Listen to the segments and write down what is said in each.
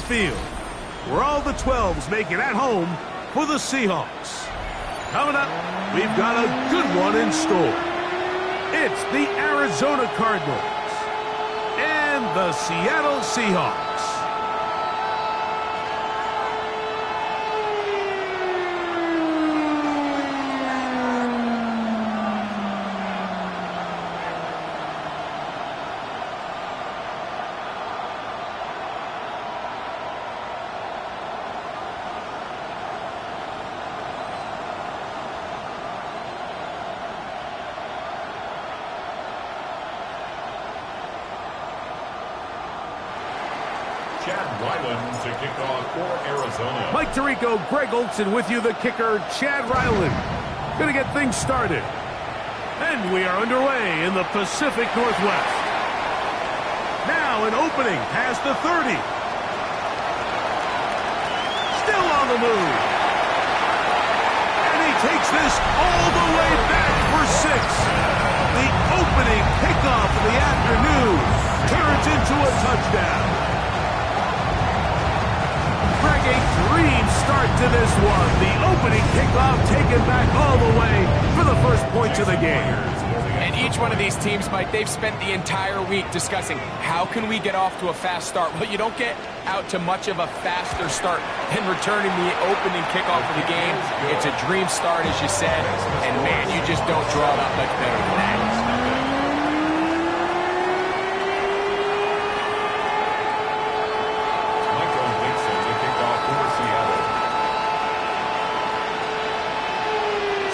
field, where all the 12s make it at home for the Seahawks. Coming up, we've got a good one in store. It's the Arizona Cardinals and the Seattle Seahawks. To kick off for Arizona. Mike Tirico, Greg Olson with you, the kicker, Chad Ryland. Gonna get things started. And we are underway in the Pacific Northwest. Now an opening past the 30. Still on the move. And he takes this all the way back for 6. The opening kickoff of the afternoon turns into a touchdown. Greg, a dream start to this one. The opening kickoff taken back all the way for the first points of the game. And each one of these teams, Mike, they've spent the entire week discussing how can we get off to a fast start. Well, you don't get out to much of a faster start than returning the opening kickoff of the game. It's a dream start, as you said, and man, you just don't draw it up much better than that.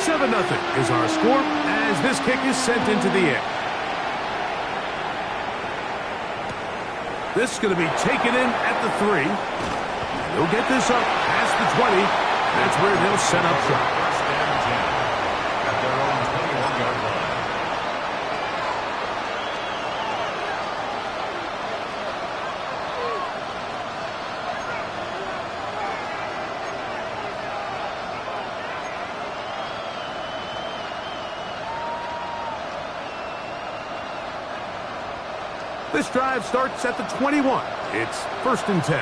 7-0 is our score as this kick is sent into the air. This is going to be taken in at the 3. He'll get this up past the 20. That's where they'll set up shop. First down and 10 at their own 21-yard line. This drive starts at the 21. It's 1st and 10.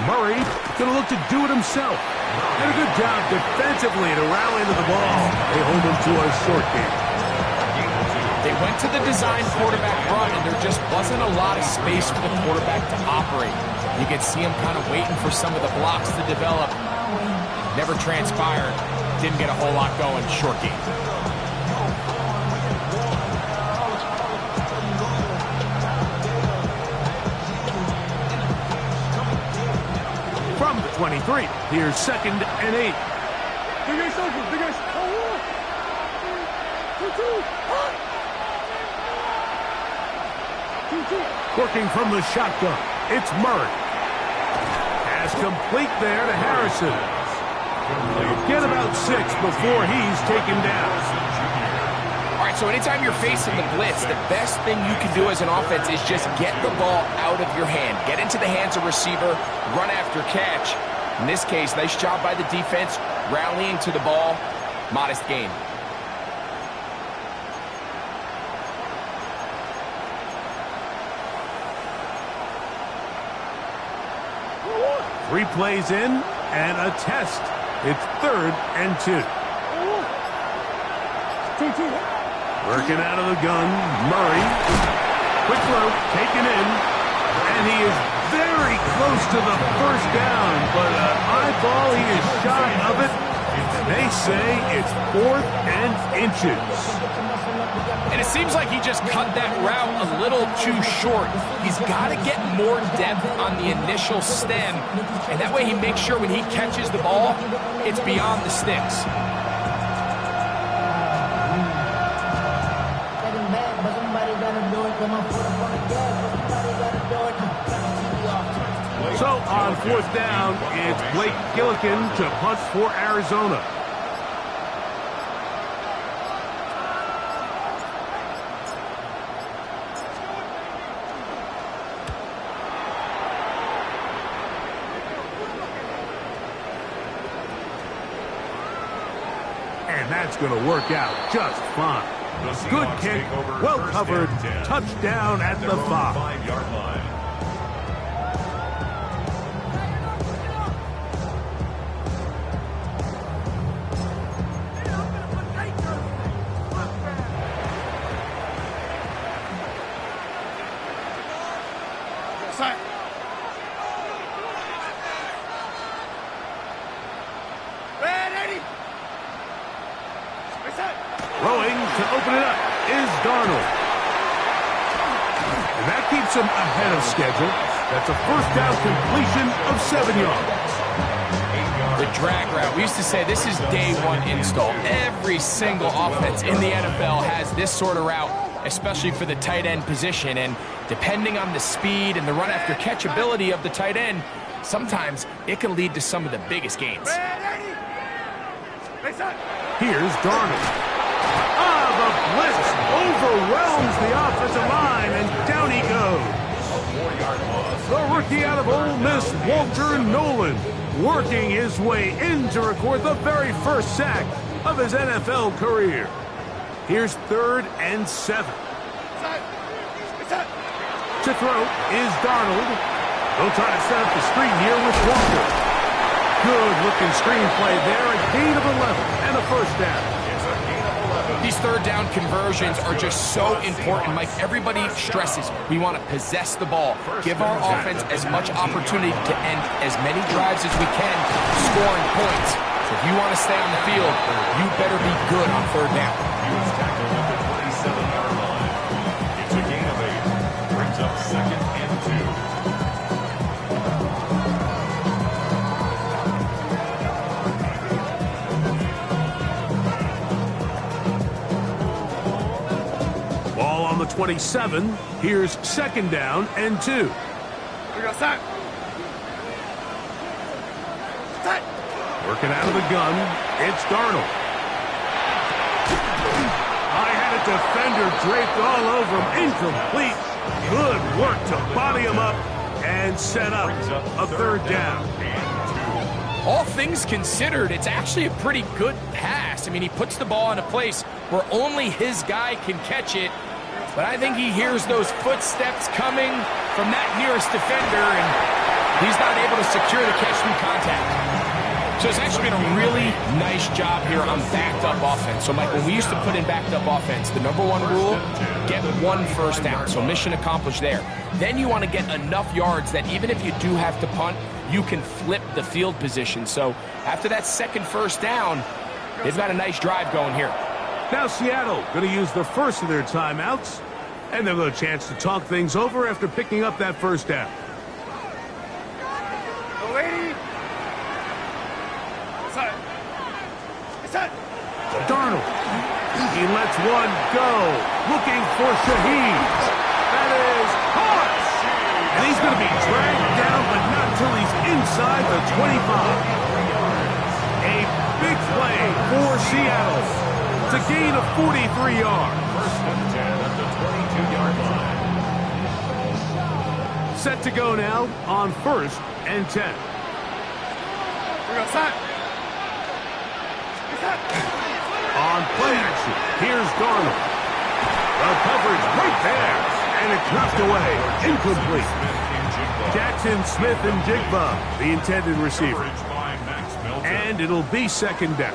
Murray going to look to do it himself. Did a good job defensively to rally to the ball. They hold him to a short game. They went to the design quarterback run, and there just wasn't a lot of space for the quarterback to operate. You could see him kind of waiting for some of the blocks to develop. Never transpired. Didn't get a whole lot going. Short game. From the 23, here's 2nd and 8. Working from the shotgun, it's Murray. Pass complete there to Harrison. They'll get about 6 before he's taken down. All right, so anytime you're facing the blitz, the best thing you can do as an offense is just get the ball out of your hand. Get into the hands of receiver, run after catch. In this case, nice job by the defense, rallying to the ball. Modest gain. Three plays in and a test. It's 3rd and 2. Working out of the gun, Murray. Quick throw, taken in. And he is very close to the first down, but an eyeball, he is shy of it. And they say it's 4th and inches. And it seems like he just cut that route a little too short. He's got to get more depth on the initial stem, and that way he makes sure when he catches the ball, it's beyond the sticks. So on 4th down, it's Blake Gillikin to punt for Arizona. And that's going to work out just fine. Good kick, well covered, touchdown at the 5. Throwing to open it up is Darnold. And that keeps him ahead of schedule. That's a first down completion of 7 yards. The drag route. We used to say this is day one install. Every single offense in the NFL has this sort of route, especially for the tight end position. And depending on the speed and the run after catch ability of the tight end, sometimes it can lead to some of the biggest gains. Here's Darnold. The blitz overwhelms the offensive line, and down he goes. The rookie out of Ole Miss, Walter Nolan, working his way in to record the very first sack of his NFL career. Here's 3rd and 7. To throw is Darnold. They'll try to set up the screen here with Walker. Good-looking screenplay there, a gain of 11 and a first down. These third down conversions are just so important. Like everybody stresses, we want to possess the ball, give our offense as much opportunity to end as many drives as we can, scoring points. So if you want to stay on the field, you better be good on third down. He was tackled at the 27-yard line. It's a gain of 8. Brings up 2nd and 2. On the 27, here's 2nd down and 2. We go set. Working out of the gun, it's Darnold. I had a defender draped all over him, incomplete. Good work to body him up and set up a 3rd down. All things considered, it's actually a pretty good pass. I mean, he puts the ball in a place where only his guy can catch it. But I think he hears those footsteps coming from that nearest defender, and he's not able to secure the catch through contact. So it's actually been a really nice job here on backed-up offense. So, Mike, when we used to put in backed-up offense, the #1 rule, get 1 first down. So mission accomplished there. Then you want to get enough yards that even if you do have to punt, you can flip the field position. So after that second first down, they've got a nice drive going here. Now Seattle going to use the first of their timeouts, and they'll have a chance to talk things over after picking up that first down. Darnold. He lets one go. Looking for Shaheed. That is caught. And he's going to be dragged down, but not until he's inside the 25. A big play for Seattle. It's a gain of 43 yards. 1st and 10 at the 22-yard line. Set to go now on 1st and 10. We go set. On play action, here's Darnold. The coverage right there, and it's knocked away, incomplete. Jackson Smith and Jigba, the intended receiver. And it'll be 2nd down.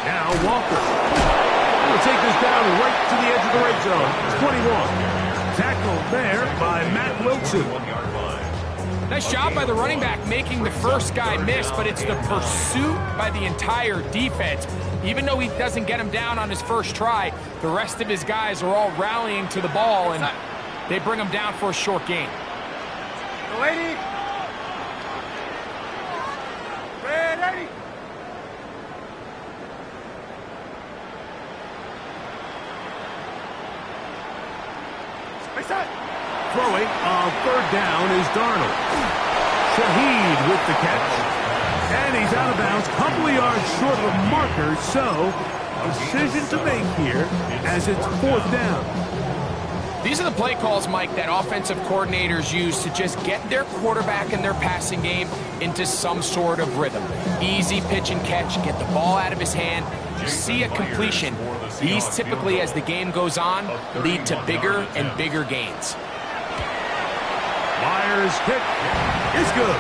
Now Walker. We'll take this down right to the edge of the red zone. It's 21. Tackled there by Matt Wilson. Nice job by the running back making the first guy miss, but it's the pursuit by the entire defense. Even though he doesn't get him down on his first try, the rest of his guys are all rallying to the ball, and they bring him down for a short gain. Ready? Ready? Throwing on 3rd down is Darnold. Shaheed with the catch. And he's out of bounds, a couple of yards short of the marker, so decision to make here as it's 4th down. These are the play calls, Mike, that offensive coordinators use to just get their quarterback and their passing game into some sort of rhythm. Easy pitch and catch, get the ball out of his hand, see a completion. These typically, as the game goes on, lead to bigger and bigger gains. Myers' kick is good.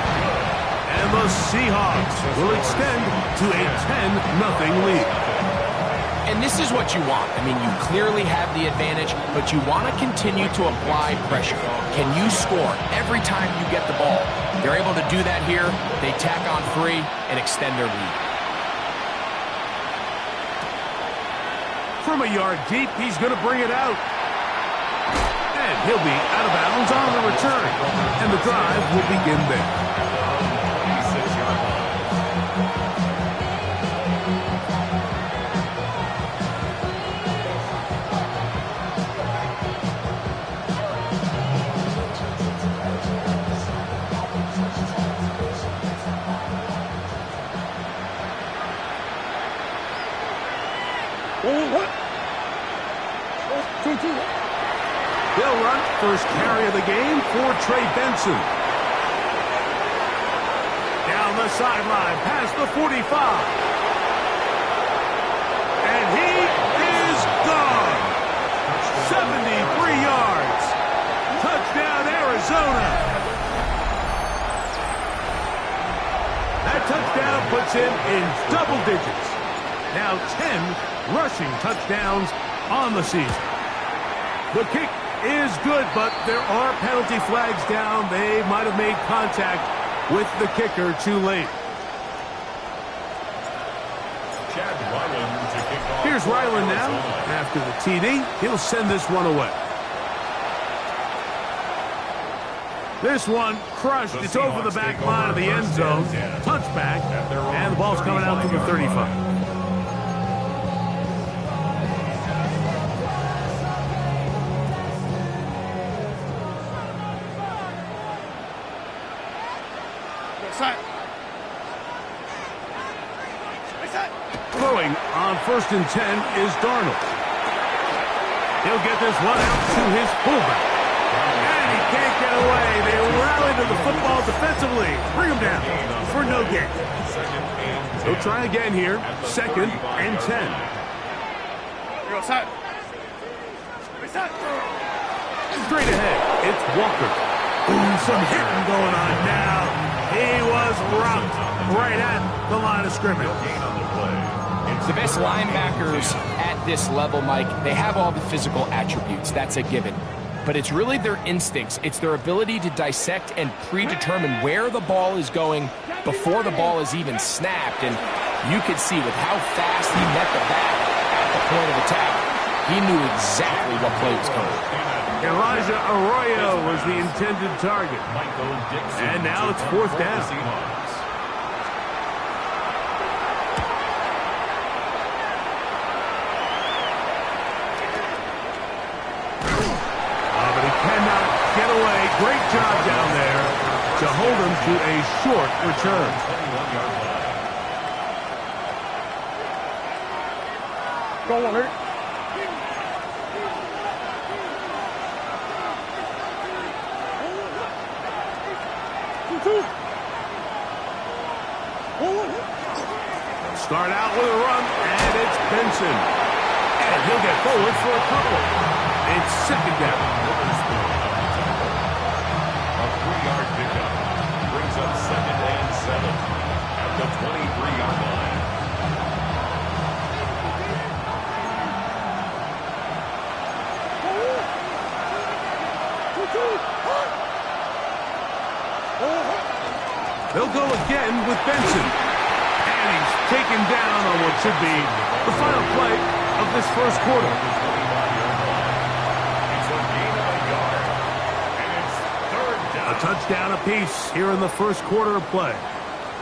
And the Seahawks will extend to a 10-0 lead. And this is what you want. I mean, you clearly have the advantage, but you want to continue to apply pressure. Can you score every time you get the ball? They're able to do that here. They tack on 3 and extend their lead. From a yard deep, he's going to bring it out. And he'll be out of bounds on the return. And the drive will begin there. They'll run first carry of the game for Trey Benson. Down the sideline, past the 45. And he is gone. 73 yards. Touchdown, Arizona. That touchdown puts him in double digits. Now 10 rushing touchdowns on the season. The kick is good, but there are penalty flags down. They might have made contact with the kicker too late. Here's Ryland now. After the TD, he'll send this one away. This one crushed. It's over the back line of the end zone. Touchback, and the ball's coming out to the 35. Throwing on 1st and 10 is Darnold. He'll get this one out to his fullback. And he can't get away. They rally to the football defensively. Bring him down for no gain. He'll try again here. 2nd and 10. Straight ahead, it's Walker. Ooh, some hitting going on now. He was rocked right at the line of scrimmage. The best linebackers at this level, Mike, they have all the physical attributes. That's a given. But it's really their instincts. It's their ability to dissect and predetermine where the ball is going before the ball is even snapped. And you could see with how fast he met the back at the point of attack, he knew exactly what play was coming. Elijah Arroyo was the intended target. And now it's 4th down. Great job down there to hold him to a short return. Go alert. Start out with a run, and it's Benson. And he'll get forward for a couple. It's 2nd down. A 3-yard pickup brings up 2nd and 7 at the 23-yard line. They'll go again with Benson. And he's taken down on what should be the final play of this first quarter. A touchdown apiece here in the first quarter of play.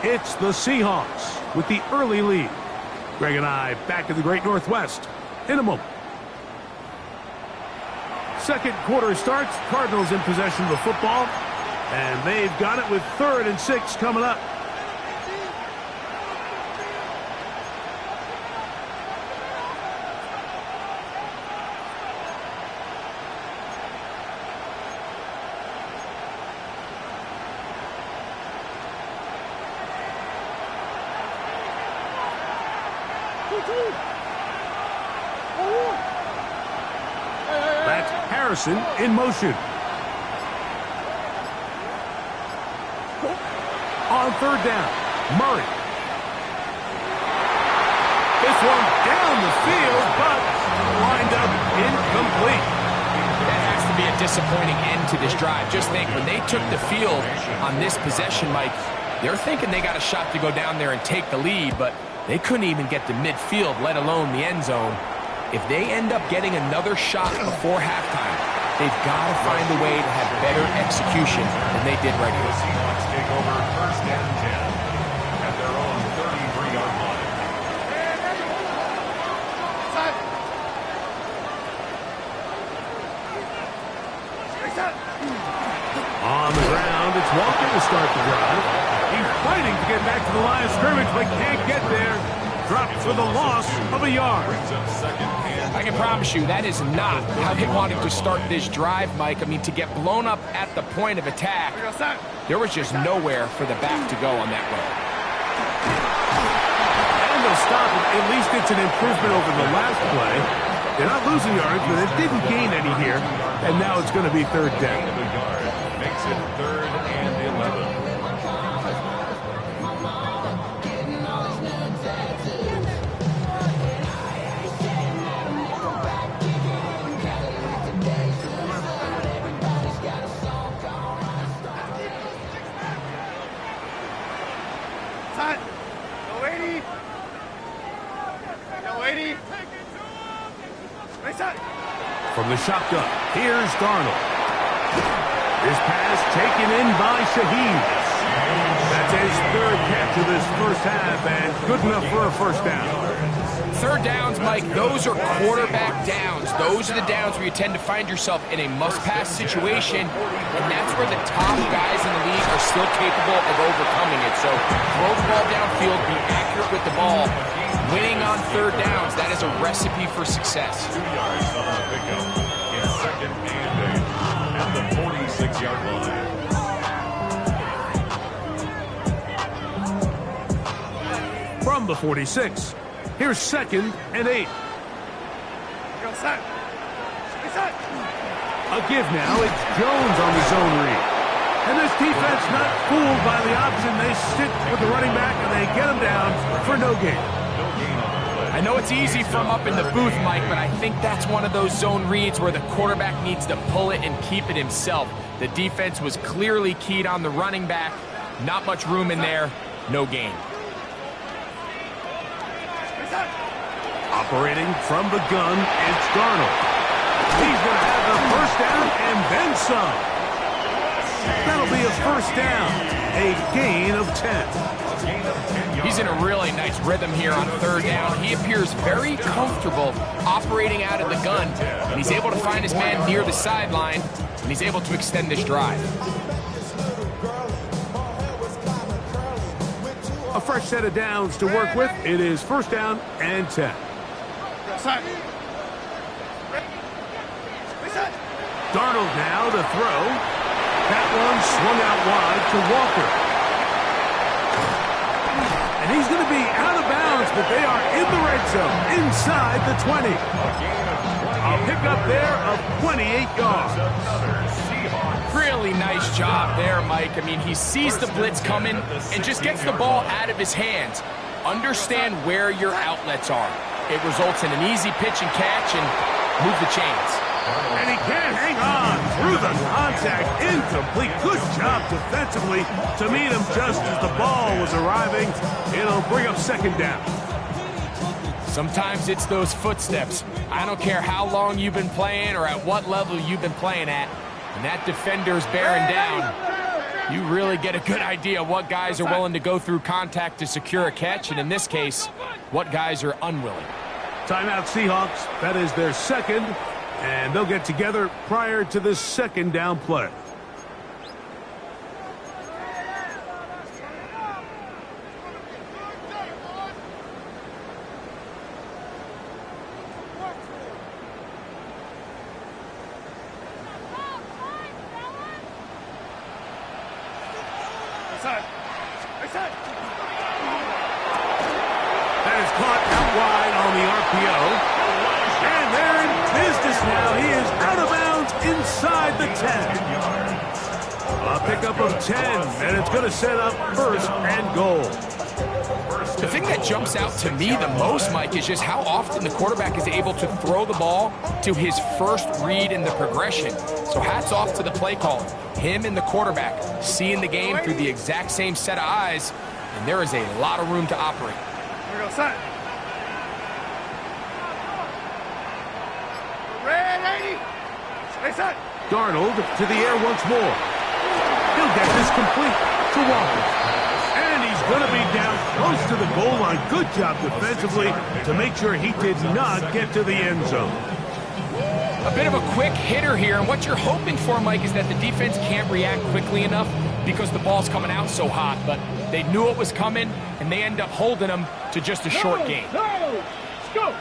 It's the Seahawks with the early lead. Greg and I back in the Great Northwest in a moment. Second quarter starts. Cardinals in possession of the football. And they've got it with 3rd and 6 coming up. That's Harrison in motion. On third down, Murray. This one down the field, but lined up incomplete. That has to be a disappointing end to this drive. Just think, when they took the field on this possession, Mike, they're thinking they got a shot to go down there and take the lead, but they couldn't even get to midfield, let alone the end zone. If they end up getting another shot before halftime, they've got to find a way to have better execution than they did right here. The Seahawks take over first and 10 at their own 33-yard line. On the ground, it's Walker to start the drive. He's fighting to get back to the line of scrimmage, but can't get there. Dropped for the loss of a yard. I can promise you that is not how they wanted to start this drive, Mike. I mean, to get blown up at the point of attack, there was just nowhere for the back to go on that run. And they'll stop it. At least it's an improvement over the last play. They're not losing yards, but it didn't gain any here. And now it's going to be third down. Makes it 3rd and 11. From the shotgun, here's Darnold. This pass taken in by Shaheed. That's his 3rd catch of this first half, and good enough for a first down. Third downs, Mike, those are quarterback downs. Those are the downs where you tend to find yourself in a must-pass situation, and that's where the top guys in the league are still capable of overcoming it. So throw the ball downfield, be accurate with the ball. Winning on third downs, that is a recipe for success. 2 yards on the pickup in 2nd and 8 at the 46-yard line. From the 46, here's 2nd and 8. A give now, it's Jones on the zone read. And this defense not fooled by the option. They stick with the running back and they get him down for no gain. I know it's easy from up in the booth, Mike, but I think that's one of those zone reads where the quarterback needs to pull it and keep it himself. The defense was clearly keyed on the running back. Not much room in there. No gain. Operating from the gun, it's Darnold. He's going to have the first down and then some. That'll be a first down. A gain of 10. He's in a really nice rhythm here on third down. He appears very comfortable operating out of the gun, and he's able to find his man near the sideline, and he's able to extend this drive. A fresh set of downs to work with. It is first down and 10. Darnold now to throw. That one swung out wide to Walker. And he's going to be out of bounds, but they are in the red zone, inside the 20. A pickup there of 28 yards. Really nice job there, Mike. I mean, he sees the blitz coming and just gets the ball out of his hands. Understand where your outlets are. It results in an easy pitch and catch and move the chains. And he can't hang on through the contact. Incomplete. Good job defensively to meet him just as the ball was arriving. It'll bring up second down. Sometimes it's those footsteps. I don't care how long you've been playing or at what level you've been playing at. When that defender's bearing down, you really get a good idea what guys are willing to go through contact to secure a catch, and in this case, what guys are unwilling. Timeout Seahawks. That is their second. And they'll get together prior to the second down play. That is caught out wide the RPO. And they're in business now. He is out of bounds inside the 10. A pickup of 10, and it's going to set up first and goal. The thing that jumps out to me the most, Mike, is just how often the quarterback is able to throw the ball to his first read in the progression. So hats off to the play caller. Him and the quarterback seeing the game through the exact same set of eyes, and there is a lot of room to operate. Here we go, son. Red 80. Stay set. Darnold to the air once more. He'll get this complete to Walker. And he's going to be down close to the goal line. Good job defensively to make sure he did not get to the end zone. A bit of a quick hitter here, and what you're hoping for, Mike, is that the defense can't react quickly enough because the ball's coming out so hot. But they knew it was coming, and they end up holding them to just a short game.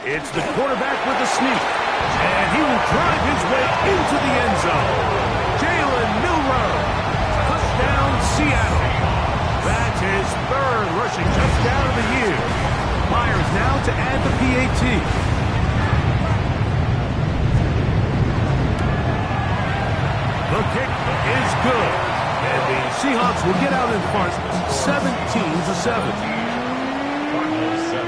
It's the quarterback with the sneak. And he will drive his way into the end zone. Jalen Milroe. Touchdown, Seattle. That's his third rushing touchdown of the year. Myers now to add the PAT. The kick is good. And the Seahawks will get out in front 17-7. Cardinals 7.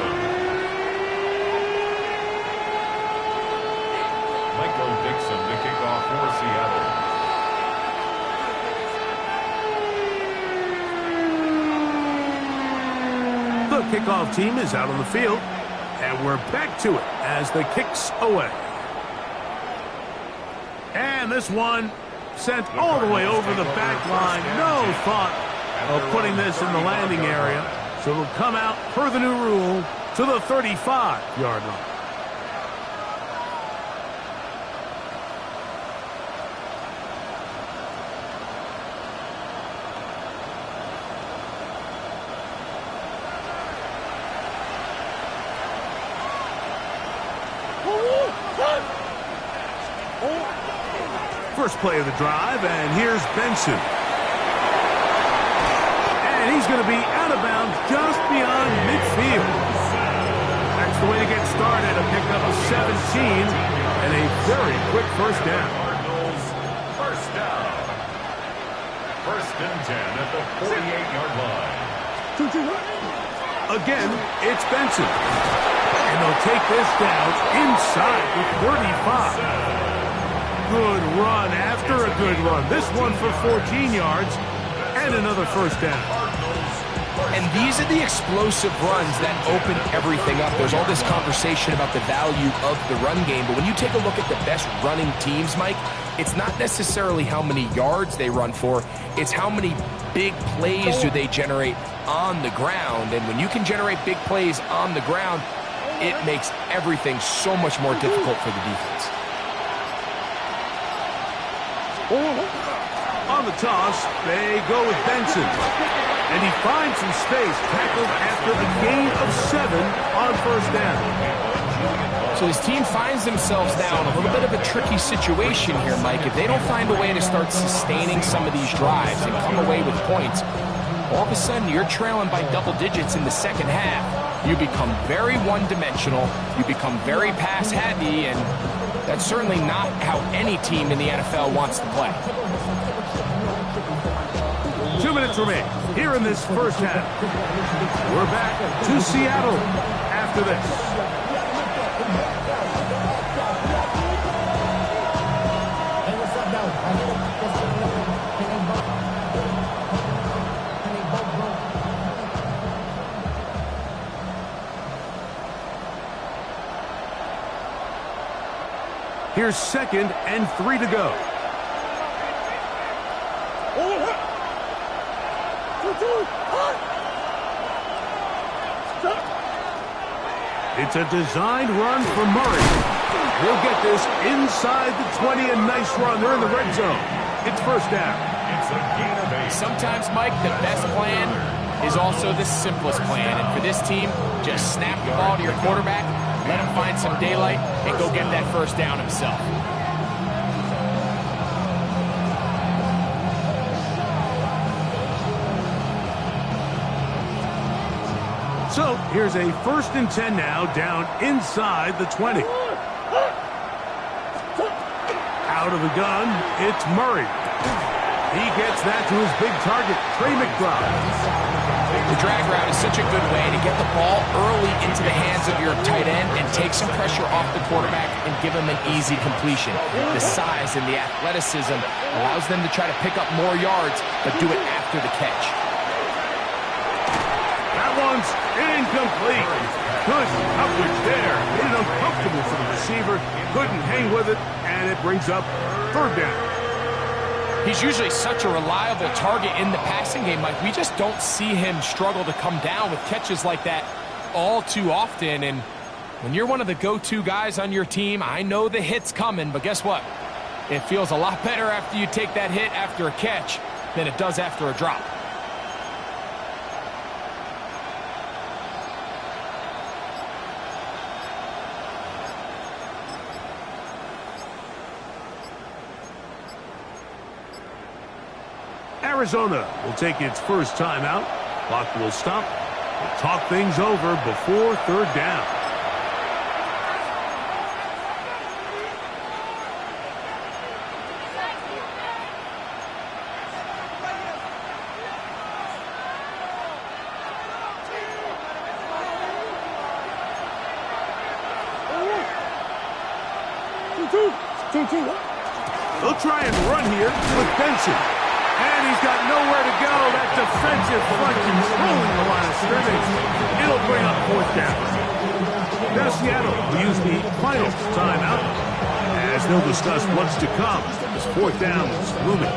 Michael Dixon to kick off for Seattle. The kickoff team is out on the field, and we're back to it as the kick's away. And this one sent all the way over the back line. No thought of putting this in the landing area. So it'll come out per the new rule to the 35-yard line. First play of the drive, and here's Benson. And he's going to be out of bounds just beyond midfield. That's the way to get started. A pickup of 17 and a very quick first down. Cardinals first down. First and 10 at the 48-yard line. Again, it's Benson. And they'll take this down inside the 35. Good run after a good run. This one for 14 yards and another first down. And these are the explosive runs that open everything up. There's all this conversation about the value of the run game, but when you take a look at the best running teams, Mike, it's not necessarily how many yards they run for, it's how many big plays do they generate on the ground. And when you can generate big plays on the ground, it makes everything so much more difficult for the defense. On the toss, they go with Benson. And he finds some space, tackled after a gain of 7 on first down. So his team finds themselves now in a little bit of a tricky situation here, Mike. If they don't find a way to start sustaining some of these drives and come away with points, all of a sudden you're trailing by double digits in the second half. You become very one-dimensional, you become very pass-heavy, and that's certainly not how any team in the NFL wants to play. 2 minutes remain here in this first half. We're back to Seattle after this. Here's 2nd and 3 to go. It's a designed run for Murray. He'll get this inside the 20, a nice run. They're in the red zone. It's first down. It's a gain of 8. Sometimes, Mike, the best plan is also the simplest plan. And for this team, just snap the ball to your quarterback, let him find some daylight, and go get that first down himself. So here's a 1st and 10 now, down inside the 20. Out of the gun, it's Murray. He gets that to his big target, Trey McBride. The drag route is such a good way to get the ball early into the hands of your tight end and take some pressure off the quarterback and give him an easy completion. The size and the athleticism allows them to try to pick up more yards, but do it after the catch. That one's incomplete. Good coverage there. Made it uncomfortable for the receiver. Couldn't hang with it, and it brings up 3rd down. He's usually such a reliable target in the passing game, Mike. We just don't see him struggle to come down with catches like that all too often. And when you're one of the go-to guys on your team, I know the hit's coming, but guess what? It feels a lot better after you take that hit after a catch than it does after a drop. Arizona will take its first timeout. Clock will stop. We'll talk things over before 3rd down. They'll try and run here with Benson. And he's got nowhere to go. That defensive front controlling the line of scrimmage. It'll bring up 4th down. Now Seattle will use the final timeout as they'll discuss what's to come as 4th down is looming.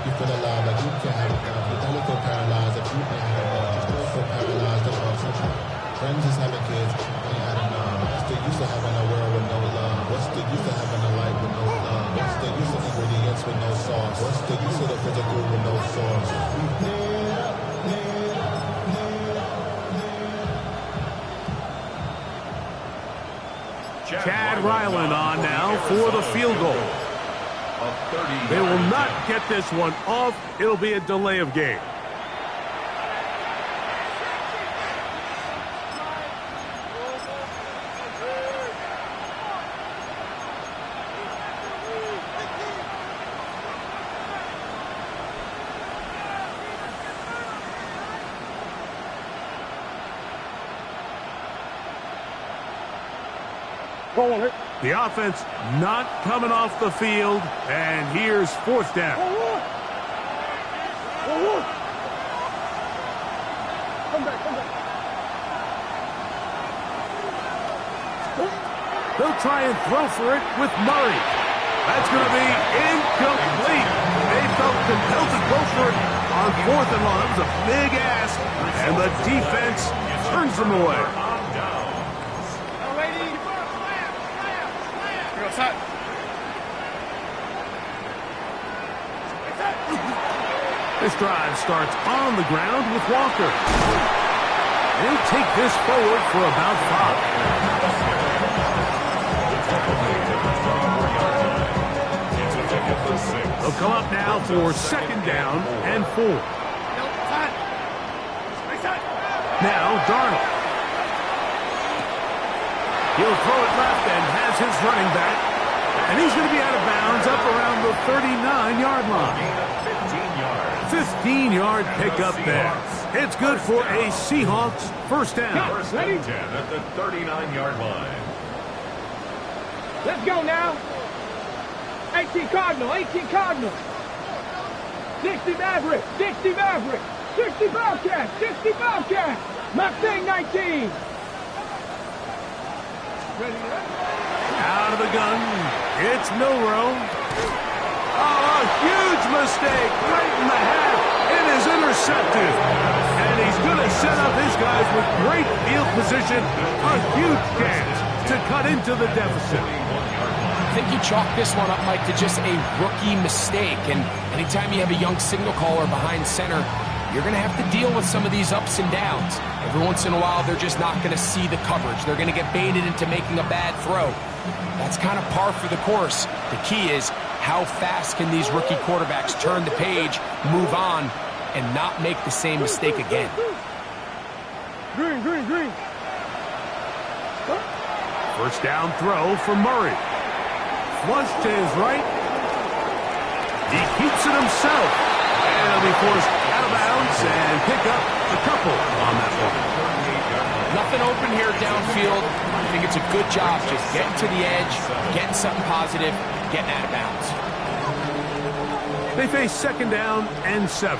You feel alive, like you can have you feel paralyzed, if you can feel paralyzed, friends just having kids, they adding what's the use of having a world with no love? What's the use of having a life with no love? What's the use of ingredients with no sauce? What's the use of the physical with no sauce? Chad Ryland on now for the field goal. They will not get this one off. It'll be a delay of game. The offense not coming off the field, and here's 4th down. They'll try and throw for it with Murray. That's going to be incomplete. They felt compelled to go for it on 4th and long. That was a big ask, and the defense turns them away. This drive starts on the ground with Walker. And he'll take this forward for about 5. They'll come up now for 2nd down and 4. Now Darnold. He'll throw it left and has his running back. And he's going to be out of bounds up around the 39-yard line. 15-yard pickup there. It's good for a Seahawks 1st down. First and 10 at the 39-yard line. Let's go now. 18 Cardinal, 18 Cardinal. 60 Maverick, 60 Maverick. 60 Bobcat, 60 Bobcat. Mustang 19. Out of the gun, it's Milrow. Oh, a huge mistake right in the half. It is intercepted. And he's going to set up his guys with great field position. A huge chance to cut into the deficit. I think you chalk this one up, Mike, to just a rookie mistake. And anytime you have a young signal caller behind center, you're going to have to deal with some of these ups and downs. Every once in a while, they're just not going to see the coverage. They're going to get baited into making a bad throw. That's kind of par for the course. The key is, how fast can these rookie quarterbacks turn the page, move on, and not make the same mistake again? Green, green, green. First down throw for Murray. Flush to his right. He keeps it himself. And he'll be forced out of bounds and pick up a couple on that one. Nothing open here downfield. I think it's a good job just getting to the edge, getting something positive, getting out of bounds. They face second down and 7.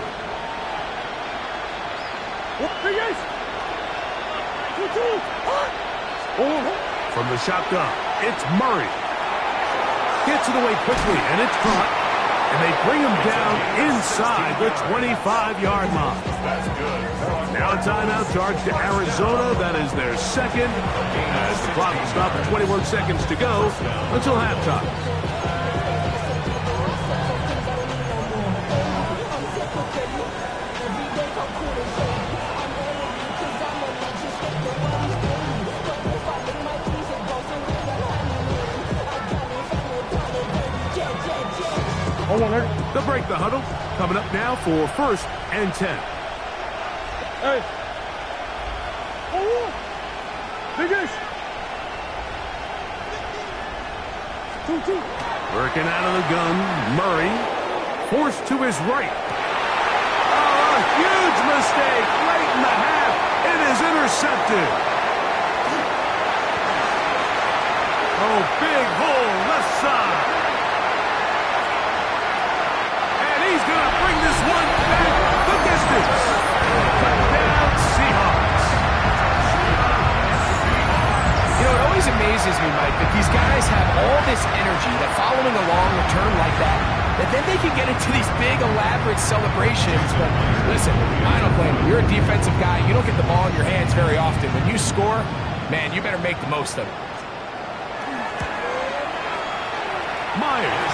From the shotgun, it's Murray. Gets it away quickly, and it's caught. And they bring him down inside the 25-yard line. Now a timeout charge to Arizona. That is their second. As the clock will stop at 21 seconds to go until halftime. They'll break the huddle. Coming up now for first and 10. Hey. Biggest. 2-2. Working out of the gun, Murray. Forced to his right. Oh, a huge mistake late in the half. It is intercepted. Oh, big hole left side. He's going to bring this one back the distance. Touchdown, Seahawks. You know, it always amazes me, Mike, that these guys have all this energy that following a long return like that then they can get into these big, elaborate celebrations. But listen, I don't blame you. You're a defensive guy. You don't get the ball in your hands very often. When you score, man, you better make the most of it. Myers,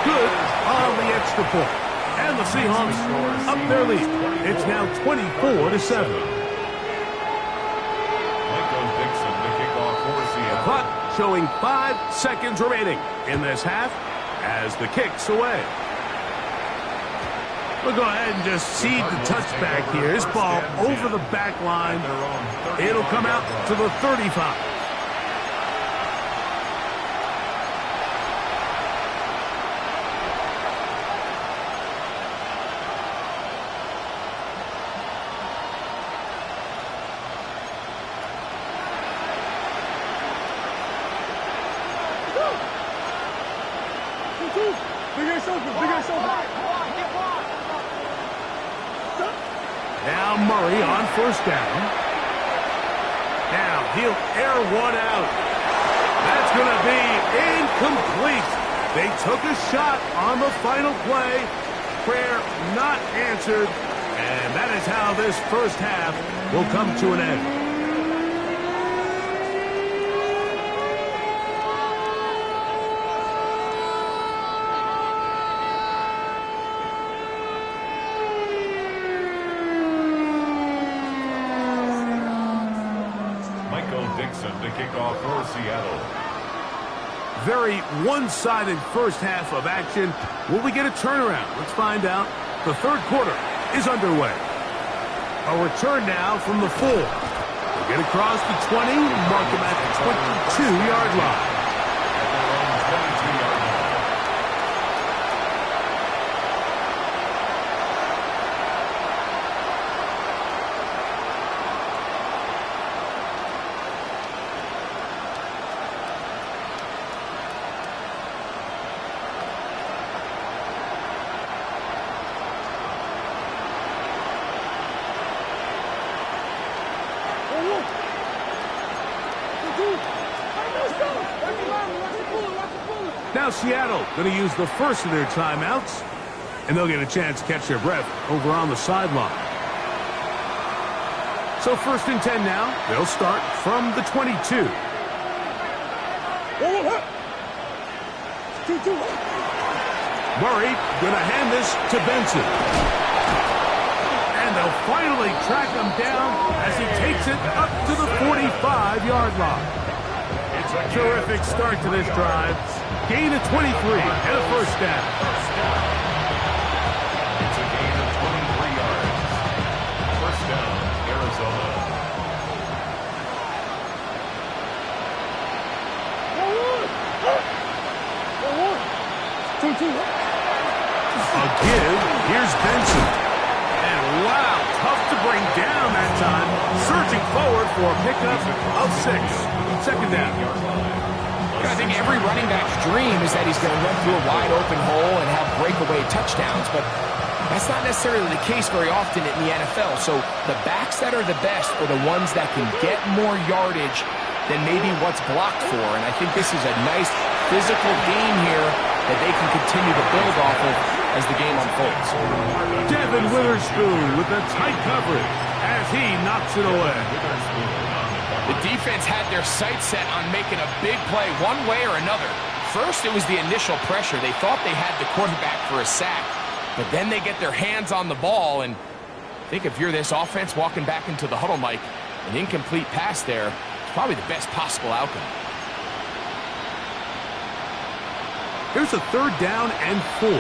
good on the extra point. And the Seahawks up their lead. It's now 24-7. Clock showing 5 seconds remaining in this half as the kick's away. We'll go ahead and just seed the touchback here. This ball over the back line. It'll come out to the 35. Now Murray on first down. Now he'll air one out. That's going to be incomplete. They took a shot on the final play. Prayer not answered. And that is how this first half will come to an end. To kick off for Seattle. Very one-sided first half of action. Will we get a turnaround? Let's find out. The third quarter is underway. A return now from the 4. They'll get across the 20, mark them at the 22-yard line. Now Seattle going to use the first of their timeouts, and they'll get a chance to catch their breath over on the sideline. So first and 10 now. They'll start from the 22. Murray going to hand this to Benson. And And they'll finally track him down as he takes it up to the 45-yard line. It's a terrific start to this drive. Gain of 23 and a first down. It's a gain of 23 yards. First down, Arizona. A give. Here's Benson. And wow, tough to bring down that time. Surging forward for a pickup of 6. Second down. I think every running back's dream is that he's going to run through a wide open hole and have breakaway touchdowns, but that's not necessarily the case very often in the NFL. So the backs that are the best are the ones that can get more yardage than maybe what's blocked for. And I think this is a nice physical game here that they can continue to build off of as the game unfolds. Devin Witherspoon with the tight coverage as he knocks it away. The defense had their sights set on making a big play one way or another. First, it was the initial pressure. They thought they had the quarterback for a sack, but then they get their hands on the ball, and I think if you're this offense walking back into the huddle, Mike, an incomplete pass there is probably the best possible outcome. Here's a third down and 4.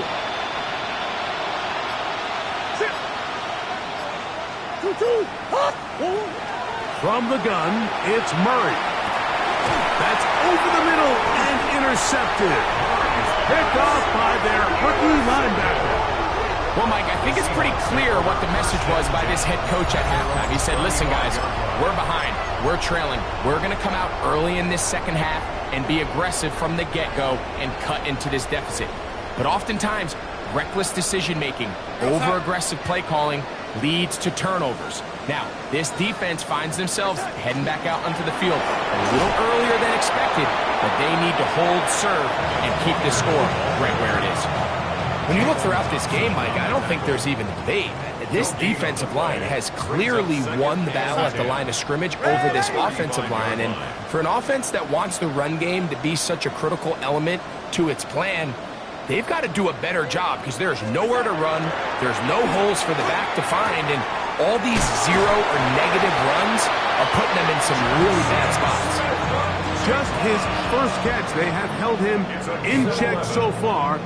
From the gun, it's Murray. That's over the middle and intercepted. Picked off by their rookie linebacker. Well, Mike, I think it's pretty clear what the message was by this head coach at halftime. He said, listen, guys, we're behind. We're trailing. We're going to come out early in this second half and be aggressive from the get-go and cut into this deficit. But oftentimes, reckless decision-making, over-aggressive play calling leads to turnovers. Now, this defense finds themselves heading back out onto the field a little earlier than expected, but they need to hold serve and keep this score right where it is. When you look throughout this game, Mike, I don't think there's even a debate. This defensive line has clearly won the battle at the line of scrimmage over this offensive line, and for an offense that wants the run game to be such a critical element to its plan, they've got to do a better job because there's nowhere to run, there's no holes for the back to find, and all these zero or negative runs are putting them in some really bad spots. Just his first catch. They have held him in check so far.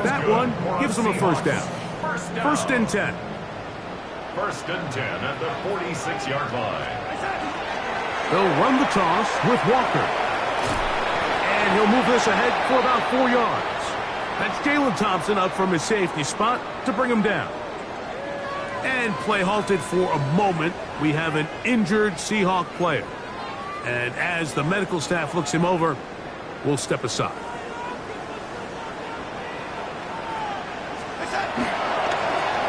That one gives them a first down. First and 10. First and 10 at the 46-yard line. They'll run the toss with Walker. And he'll move this ahead for about 4 yards. That's Jalen Thompson up from his safety spot to bring him down. And play halted for a moment. We have an injured Seahawk player. And as the medical staff looks him over, we'll step aside.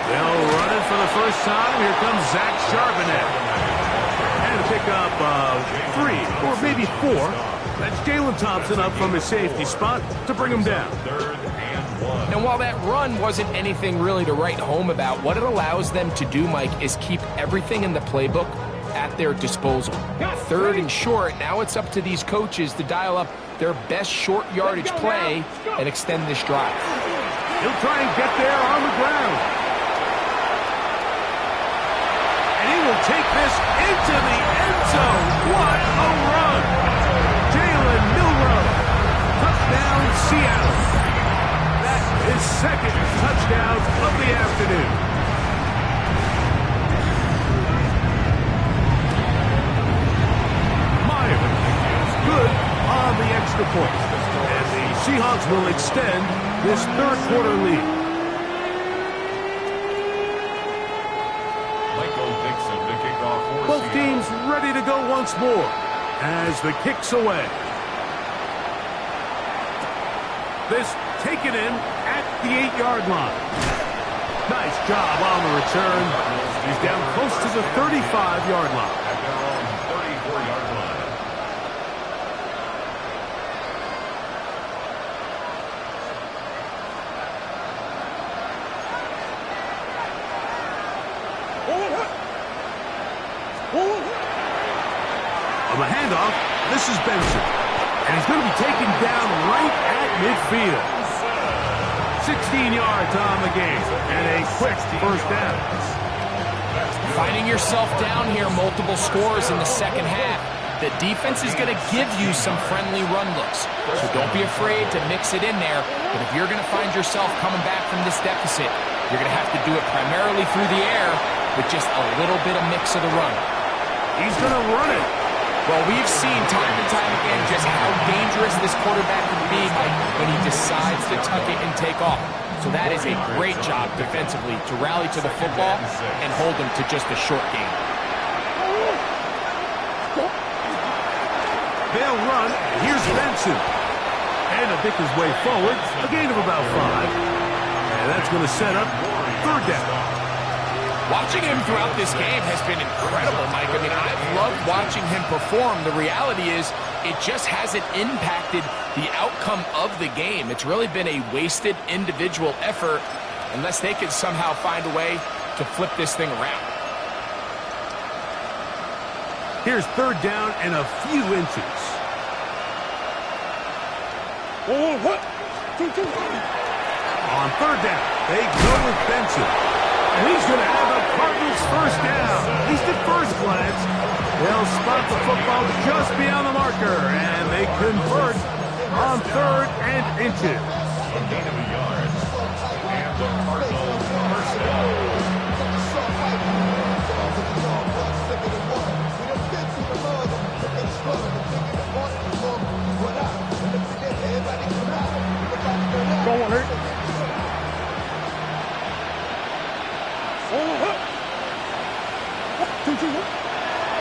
They'll run it for the first time. Here comes Zach Charbonnet. And a pickup of 3 or maybe 4. That's Jalen Thompson up from his safety spot to bring him down. And while that run wasn't anything really to write home about, what it allows them to do, Mike, is keep everything in the playbook at their disposal. Third and short, now it's up to these coaches to dial up their best short yardage play and extend this drive. He'll try and get there on the ground. And he will take this into the end zone. What a run! Jalen Milroe. Touchdown, Seattle. That is second touchdown of the afternoon. Good on the extra point. And the Seahawks will extend this third quarter lead. Both teams ready to go once more as the kick's away. This taken in at the 8-yard line. Nice job on the return. He's down close to the 35-yard line. On the handoff, this is Benson. And he's going to be taken down right at midfield. 16 yards on the game. And a quick first down. Finding yourself down here, multiple scores in the second half. The defense is going to give you some friendly run looks, so don't be afraid to mix it in there. But if you're going to find yourself coming back from this deficit, you're going to have to do it primarily through the air with just a little bit of mix of the run. He's going to run it. Well, we've seen time and time again just how dangerous this quarterback can be, Mike, when he decides to tuck it and take off. So that is a great job defensively to rally to the football and hold him to just a short game. They'll run. Here's Benson. And to pick his way forward, a gain of about 5. And that's going to set up third down. Watching him throughout this game has been incredible, Mike. I mean, I've loved watching him perform. The reality is it just hasn't impacted the outcome of the game. It's really been a wasted individual effort unless they can somehow find a way to flip this thing around. Here's third down and a few inches. Oh, what? On third down, they go with Benson. And he's going to have a Cardinals first down. At least at first glance. They'll spot the football just beyond the marker, and they convert on third and inches. A gain of a yard. And the Cardinals first down. Don't want hurt.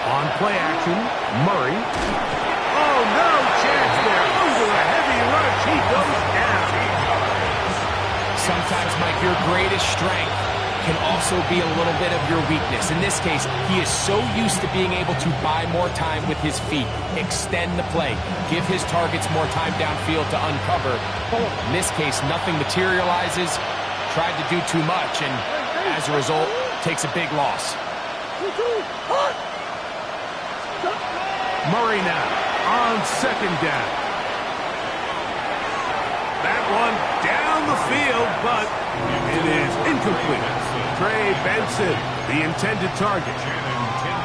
On play action, Murray. Oh, no chance there. Under a heavy rush, he goes down. Sometimes, Mike, your greatest strength can also be a little bit of your weakness. In this case, he is so used to being able to buy more time with his feet, extend the play, give his targets more time downfield to uncover. In this case, nothing materializes, tried to do too much, and as a result, takes a big loss. Murray now on second down. That one down the field, but it is incomplete. Trey Benson, the intended target.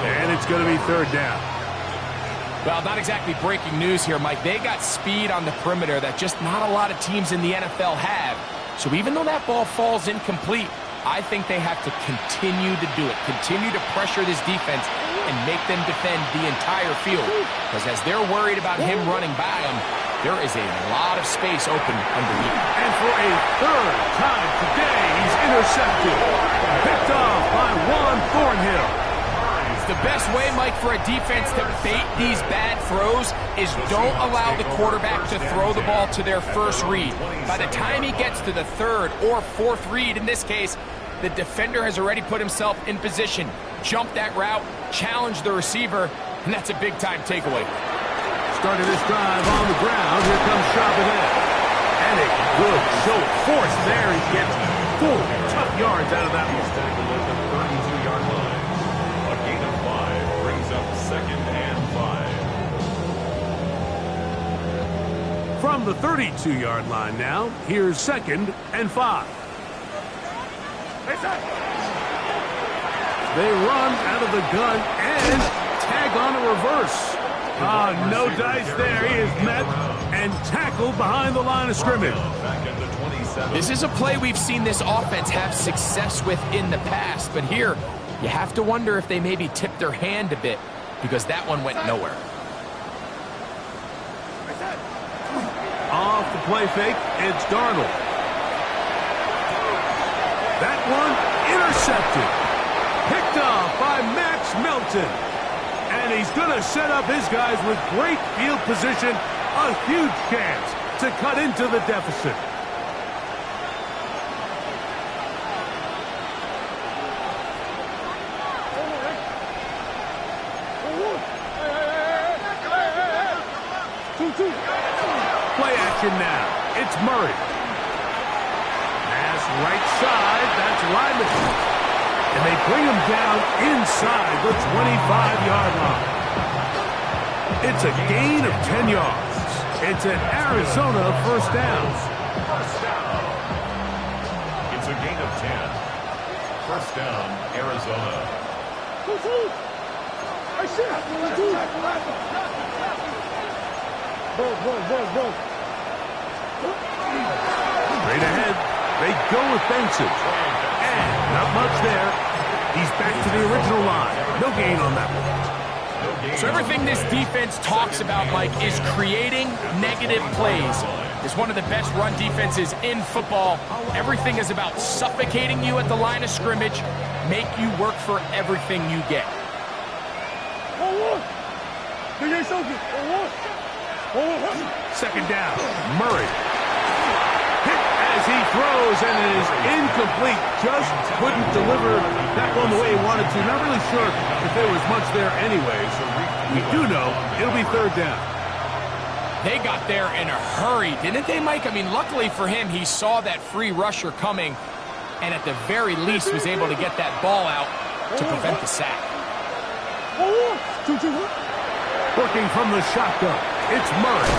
And it's going to be third down. Well, not exactly breaking news here, Mike. They got speed on the perimeter that just not a lot of teams in the NFL have. So even though that ball falls incomplete, I think they have to continue to do it, continue to pressure this defense and make them defend the entire field. Because as they're worried about him running by them, there is a lot of space open underneath. And for a third time today, he's intercepted. Picked off by Juan Thornhill. The best way, Mike, for a defense to bait these bad throws is don't allow the quarterback to throw the ball to their first read. By the time he gets to the third or fourth read, in this case, the defender has already put himself in position, jumped that route, challenged the receiver, and that's a big-time takeaway. Started this drive on the ground. Here comes Charbonnet. And a good show of force there. He gets 4 tough yards out of that one. Tackled at the 32-yard line. A gain of 5 brings up second and 5. From the 32-yard line now, here's second and 5. They run out of the gun and tag on a reverse. No dice there. He is met and tackled behind the line of scrimmage. This is a play we've seen this offense have success with in the past, but here you have to wonder if they maybe tipped their hand a bit because that one went nowhere. Off the play fake, it's Darnold. That one intercepted. Picked off by Max Melton. And he's going to set up his guys with great field position. A huge chance to cut into the deficit. Play action now. It's Murray. Pass right side. That's Ryman. And they bring him down inside the 25-yard line. It's a gain of 10 yards. It's an Arizona first down. It's a gain of 10. First down, Arizona. Straight ahead, they go with Benson. And not much there. He's back to the original line. No gain on that one. So everything this defense talks about, Mike, is creating negative plays. It's one of the best run defenses in football. Everything is about suffocating you at the line of scrimmage, make you work for everything you get. Second down, Murray. Hit as he throws, and it is incomplete. Just couldn't deliver that one the way he wanted to. Not really sure if there was much there anyways. We do know it'll be third down. They got there in a hurry, didn't they, Mike? I mean, luckily for him, he saw that free rusher coming, and at the very least was able to get that ball out to prevent the sack. Working from the shotgun, it's Murray.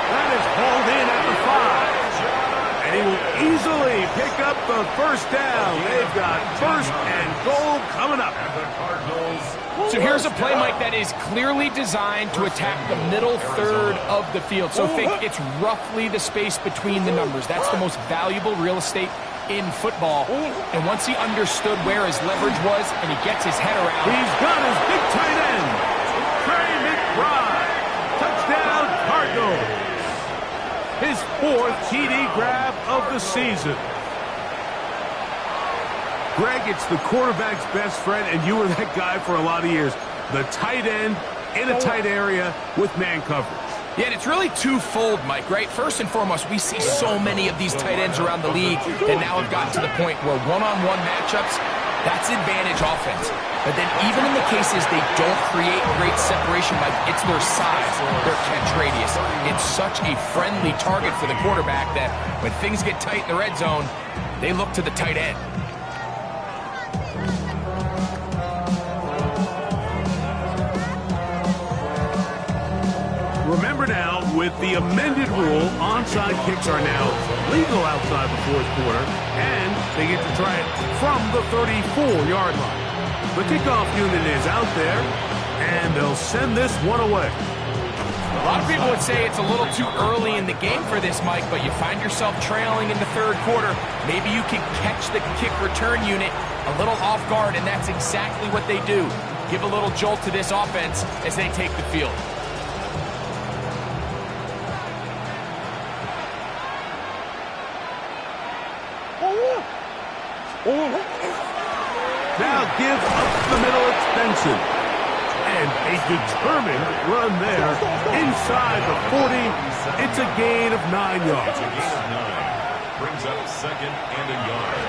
That is hauled in at the 5. And he will easily pick up the first down. They've got first and goal coming up. So here's a play, Mike, that is clearly designed to attack the middle third of the field. So think it's roughly the space between the numbers. That's the most valuable real estate in football. And once he understood where his leverage was and he gets his head around, he's got his big tight end, Trey McBride. Touchdown, Cardinals. His 4th TD grab of the season. Greg, it's the quarterback's best friend, and you were that guy for a lot of years. The tight end in a tight area with man coverage. Yeah, and it's really twofold, Mike, right? First and foremost, we see so many of these tight ends around the league that now have gotten to the point where one-on-one matchups, that's advantage offense. But then even in the cases they don't create great separation, Mike, it's their size, their catch radius. It's such a friendly target for the quarterback that when things get tight in the red zone, they look to the tight end. Remember now, with the amended rule, onside kicks are now legal outside the 4th quarter, and they get to try it from the 34-yard line. The kickoff unit is out there, and they'll send this one away. A lot of people would say it's a little too early in the game for this, Mike, but you find yourself trailing in the 3rd quarter. Maybe you can catch the kick return unit a little off guard, and that's exactly what they do. Give a little jolt to this offense as they take the field. Now give up the middle, it's Benson. And a determined run there inside the 40. It's a gain of 9 yards. It's a gain of 9. Brings up second and a yard.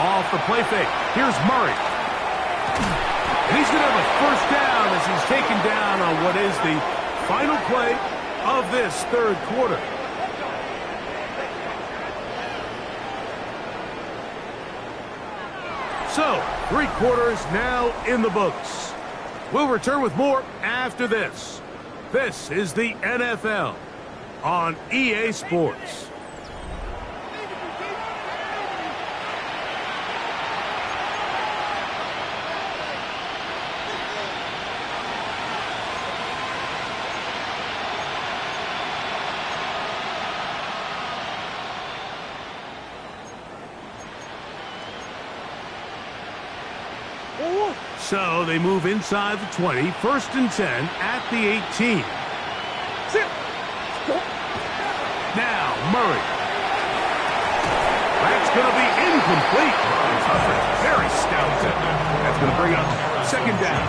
Off the play fake. Here's Murray. And he's going to have a first down as he's taken down on what is the final play of this 3rd quarter. So, 3 quarters now in the books. We'll return with more after this. This is the NFL on EA Sports. So they move inside the 20, 1st and 10 at the 18. Now Murray. That's going to be incomplete. Very stout. That's going to bring up 2nd down.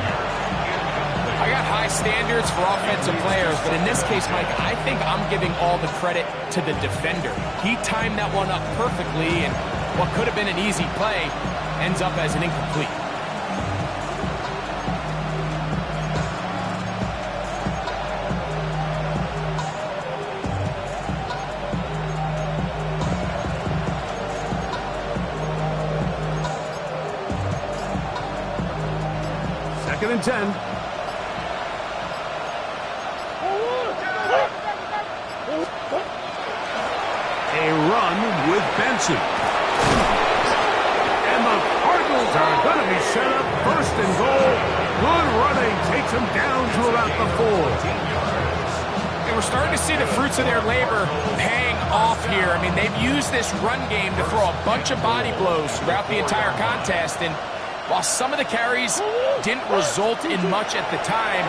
I got high standards for offensive players, but in this case, Mike, I think I'm giving all the credit to the defender. He timed that one up perfectly, and what could have been an easy play ends up as an incomplete. Second and 10. A run with Benson. And the Cardinals are going to be set up first first and goal. Good running. Takes him down to about the 4. And we're starting to see the fruits of their labor paying off here. I mean, they've used this run game to throw a bunch of body blows throughout the entire contest. And while some of the carries didn't result in much at the time,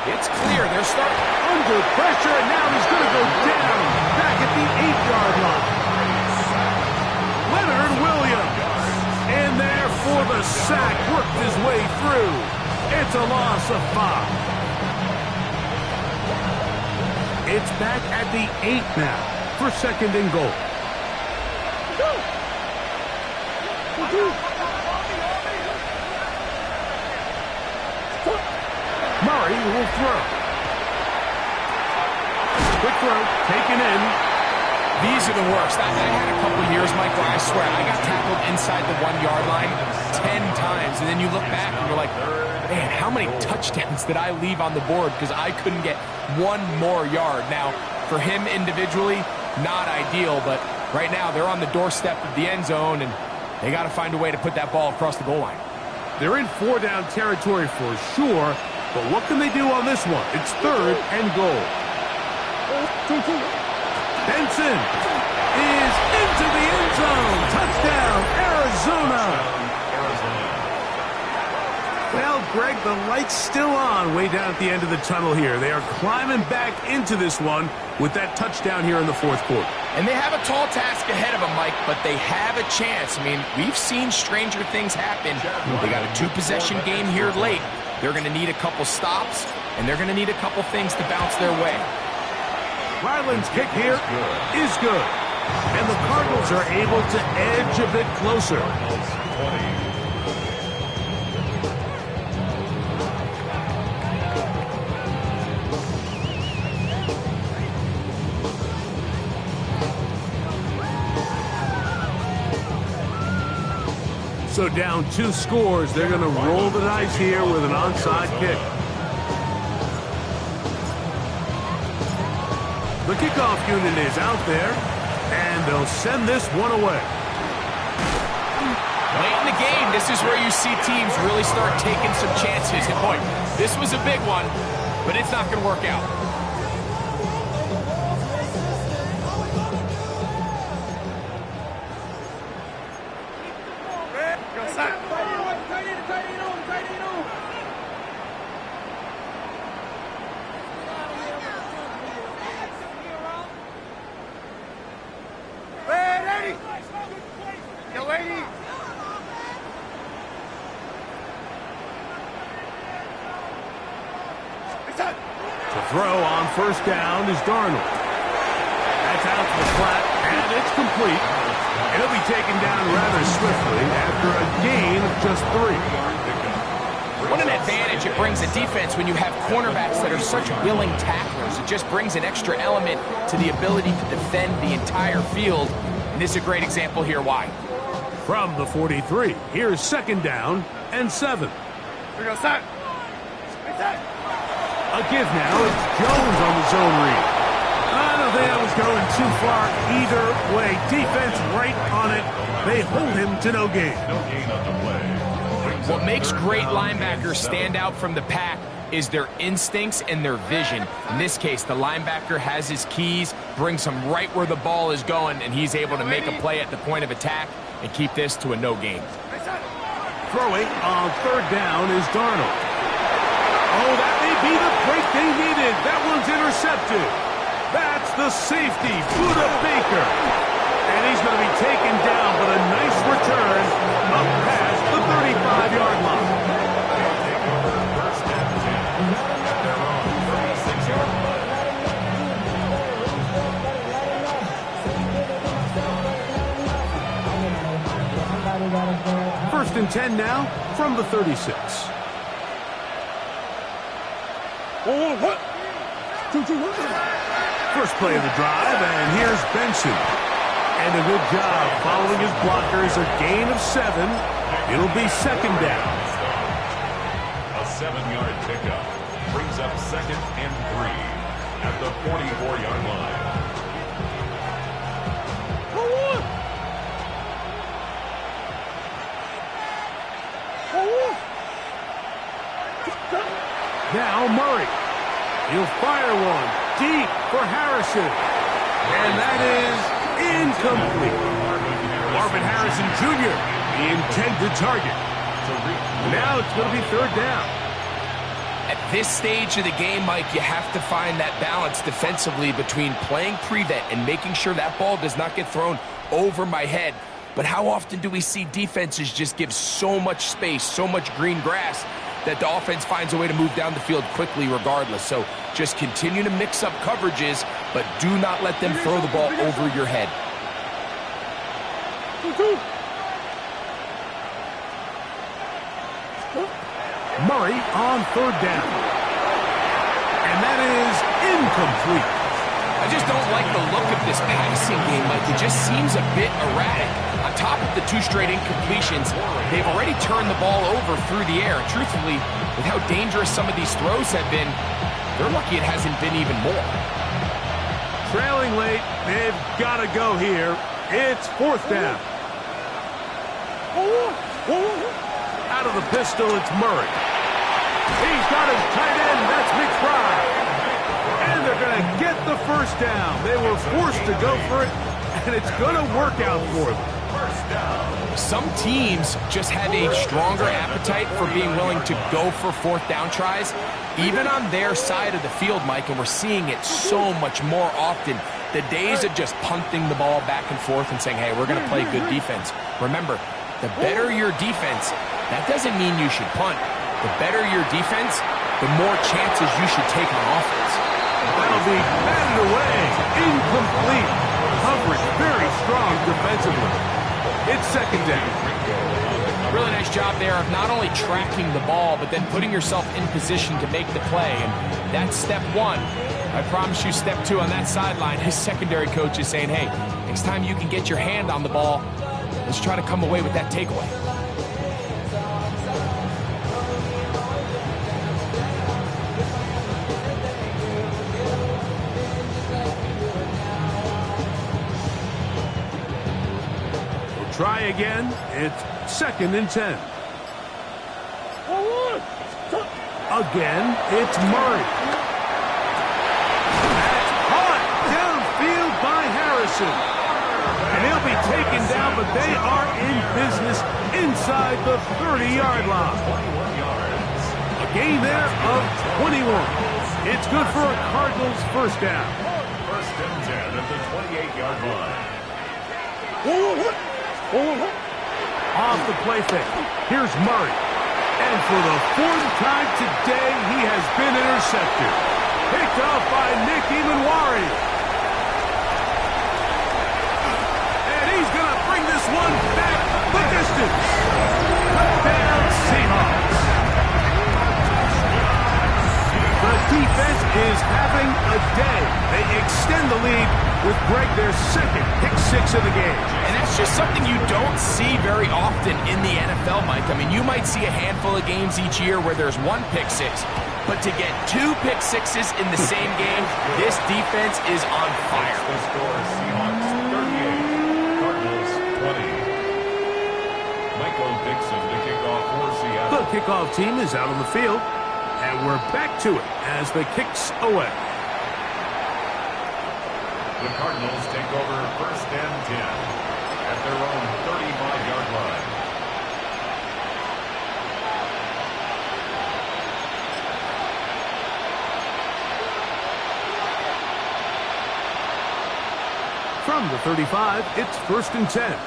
it's clear they're starting under pressure, and now he's going to go down back at the 8-yard line. Leonard Williams in there for the sack, worked his way through. It's a loss of 5. It's back at the 8 now for second and goal. Murray will throw. Quick throw, taken in. These are the worst. I had a couple years, Mike, where I swear I got tackled inside the 1-yard line 10 times, and then you look back and you're like, man, how many touchdowns did I leave on the board because I couldn't get one more yard? Now, for him individually, not ideal, but right now they're on the doorstep of the end zone, and they got to find a way to put that ball across the goal line. They're in 4-down territory for sure, but what can they do on this one? It's third and goal. Benson is into the end zone. Touchdown, Arizona. Well, Greg, the light's still on way down at the end of the tunnel here. They are climbing back into this one with that touchdown here in the 4th quarter. And they have a tall task ahead of them, Mike, but they have a chance. I mean, we've seen stranger things happen. They got a 2-possession game here late. They're going to need a couple stops, and they're going to need a couple things to bounce their way. Ryland's kick here is good. And the Cardinals are able to edge a bit closer. So down 2 scores, they're going to roll the dice here with an onside kick. The kickoff unit is out there, and they'll send this one away. Late in the game, this is where you see teams really start taking some chances. And boy, this was a big one, but it's not going to work out. Throw on first down is Darnold. That's out to the flat, and it's complete. It'll be taken down rather swiftly after a gain of just 3. What an advantage it brings a defense when you have cornerbacks that are such willing tacklers. It just brings an extra element to the ability to defend the entire field. And this is a great example here why. From the 43, here's second down and 7. Here we go, set. A give now. It's Jones on the zone read. I don't think that was going too far either way. Defense right on it. They hold him to no gain. No gain on the play. What makes great linebackers stand out from the pack is their instincts and their vision. In this case, the linebacker has his keys, brings him right where the ball is going, and he's able to make a play at the point of attack and keep this to a no gain. Throwing on third down is Darnold. Oh, that may be the break they needed. That one's intercepted. That's the safety, Buda Baker. And he's going to be taken down, but a nice return up past the 35-yard line. First and 10 at their own 36-yard line. First and 10 now from the 36. What? First play of the drive, and here's Benson. And a good job following his blockers. A gain of 7. It'll be second down. A 7-yard pickup brings up second and 3 at the 44-yard line. Now Murray. He'll fire one deep for Harrison. And that is incomplete. Marvin Harrison Jr., the intended target. Now it's going to be third down. At this stage of the game, Mike, you have to find that balance defensively between playing prevent and making sure that ball does not get thrown over my head. But how often do we see defenses just give so much space, so much green grass, that the offense finds a way to move down the field quickly regardless? So just continue to mix up coverages, but do not let them throw the ball over your head. Murray on third down. And that is incomplete. I just don't like the look of this passing game, Mike. It just seems a bit erratic. On top of the 2 straight incompletions, they've already turned the ball over through the air. Truthfully, with how dangerous some of these throws have been, they're lucky it hasn't been even more. Trailing late, they've got to go here. It's fourth down. Out of the pistol, it's Murray. He's got his tight end, that's McBride. And they're going to get the first down. They were forced to go for it, and it's going to work out for them. Some teams just have a stronger appetite for being willing to go for fourth down tries, even on their side of the field, Mike, and we're seeing it so much more often. The days of just punting the ball back and forth and saying, hey, we're going to play good defense. Remember, the better your defense, that doesn't mean you should punt. The better your defense, the more chances you should take on offense. That'll be batted away. Incomplete. Coverage very strong defensively. It's second down. Really nice job there of not only tracking the ball, but then putting yourself in position to make the play. And that's step 1. I promise you step 2 on that sideline. His secondary coach is saying, hey, next time you can get your hand on the ball, let's try to come away with that takeaway. Try again. It's second and 10. Again, it's Murray. That's caught downfield by Harrison. And he'll be taken down, but they are in business inside the 30-yard line. A gain there of 21. It's good for a Cardinals first down. First and 10 at the 28-yard line. Off the play fake. Here's Murray. And for the 4th time today, he has been intercepted. Picked off by Nick Imanwari. And he's going to bring this one back the distance. Touchdown, Seahawks. The defense is having a day. They extend the lead with Greg, their second pick-6 of the game. And that's just something you don't see very often in the NFL, Mike. I mean, you might see a handful of games each year where there's 1 pick-6, but to get 2 pick-6s in the same game, this defense is on fire. The score, Seahawks 38, Cardinals 20. Michael Dixon to kick off for Seattle. The kickoff team is out on the field, and we're back to it as the kicks away. The Cardinals take over first and 10 at their own 35-yard line. From the 35, it's first and 10.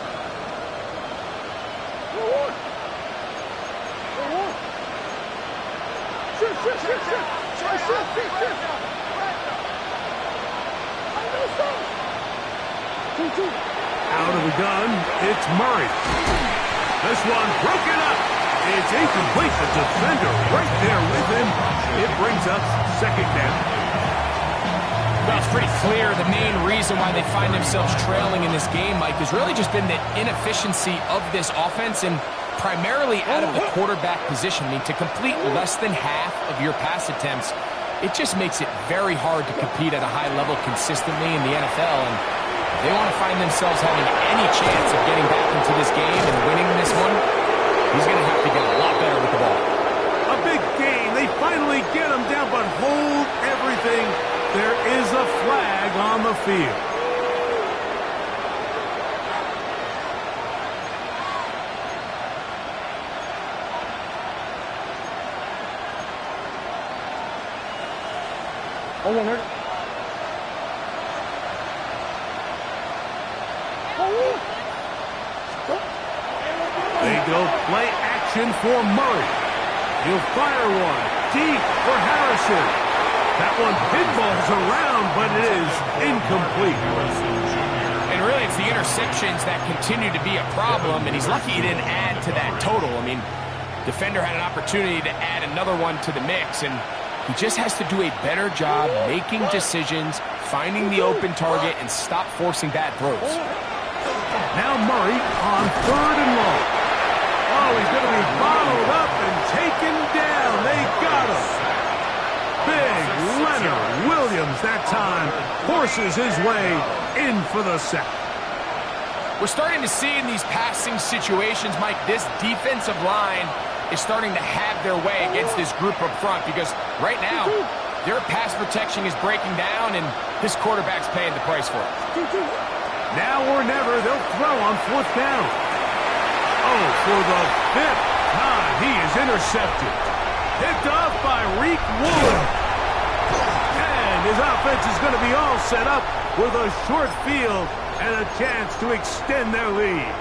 Out of the gun, it's Murray. This one broken up. It's incomplete. The defender right there with him. It brings up second down. Well, it's pretty clear the main reason why they find themselves trailing in this game, Mike, has really just been the inefficiency of this offense and primarily out of the quarterback position. I mean, to complete less than half of your pass attempts, it just makes it very hard to compete at a high level consistently in the NFL. And if they want to find themselves having any chance of getting back into this game and winning this one, he's going to have to get a lot better with the ball. A big gain. They find finally get him down, but hold everything. There is a flag on the field. They go play action for Murray. He'll fire one deep for Harrison. That one pinballs around, but it is incomplete. And really, it's the interceptions that continue to be a problem, and he's lucky he didn't add to that total. I mean, defender had an opportunity to add another one to the mix, and he just has to do a better job making decisions, finding the open target, and stop forcing bad throws. Now Murray on 3rd and long. Oh, he's going to be bottled up and taken down. They got him. Big Leonard Williams that time forces his way in for the sack. We're starting to see in these passing situations, Mike, this defensive line is starting to have their way against this group up front because right now, their pass protection is breaking down and this quarterback's paying the price for it. Now or never, they'll throw on 4th down. Oh, for the 5th time, he is intercepted. Picked off by Reek Wood. And his offense is going to be all set up with a short field and a chance to extend their lead.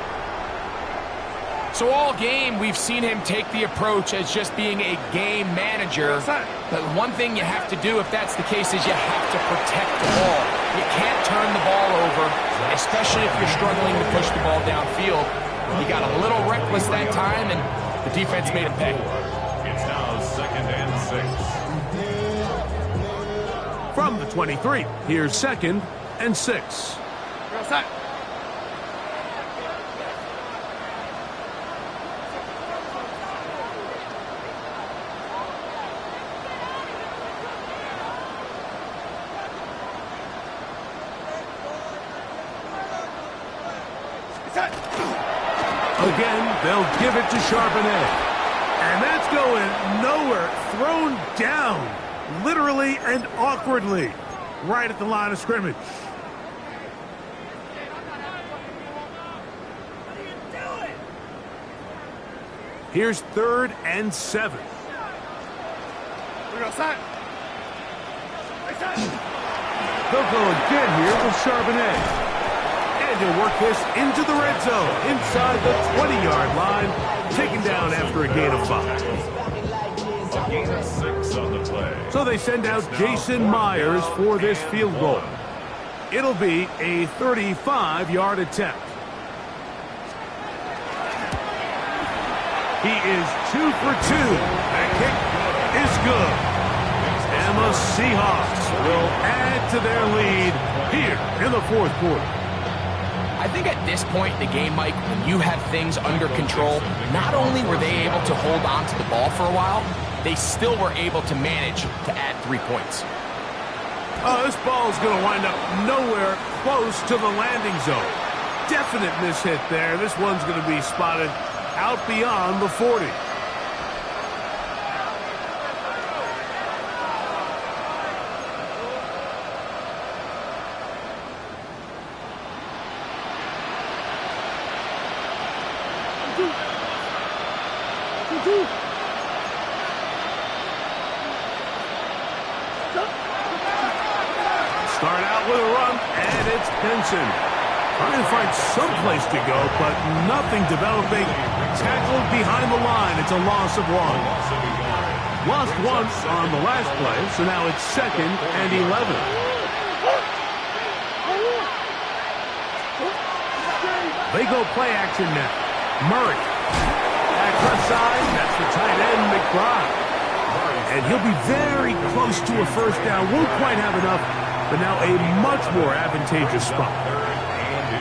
So all game, we've seen him take the approach as just being a game manager. But one thing you have to do if that's the case is you have to protect the ball. You can't turn the ball over, especially if you're struggling to push the ball downfield. He got a little reckless that time, and the defense made him pay. It's now 2nd and 6. From the 23, here's 2nd and 6. Go set. Again, they'll give it to Charbonnet. And that's going nowhere. Thrown down, literally and awkwardly, right at the line of scrimmage. Here's 3rd and 7. We go set. They'll go again here with Charbonnet. And he'll work this into the red zone, inside the 20-yard line, taken down after a gain of 5. A gain of 6 on the play. So they send out Jason Myers for this field goal. It'll be a 35-yard attempt. He is 2 for 2. That kick is good. And the Seahawks will add to their lead here in the 4th quarter. I think at this point in the game, Mike, when you have things under control, not only were they able to hold on to the ball for a while, they still were able to manage to add 3 points. Oh, this ball is going to wind up nowhere close to the landing zone. Definite mishit there. This one's going to be spotted out beyond the 40. Start out with a run, and it's Benson. Trying to find some place to go, but nothing developing. Tackled behind the line. It's a loss of 1. Lost once on the last play, so now it's 2nd and 11. They go play action now. Murray. Back left side, that's the tight end, McBride. And he'll be very close to a 1st down. Won't quite have enough, but now a much more advantageous spot.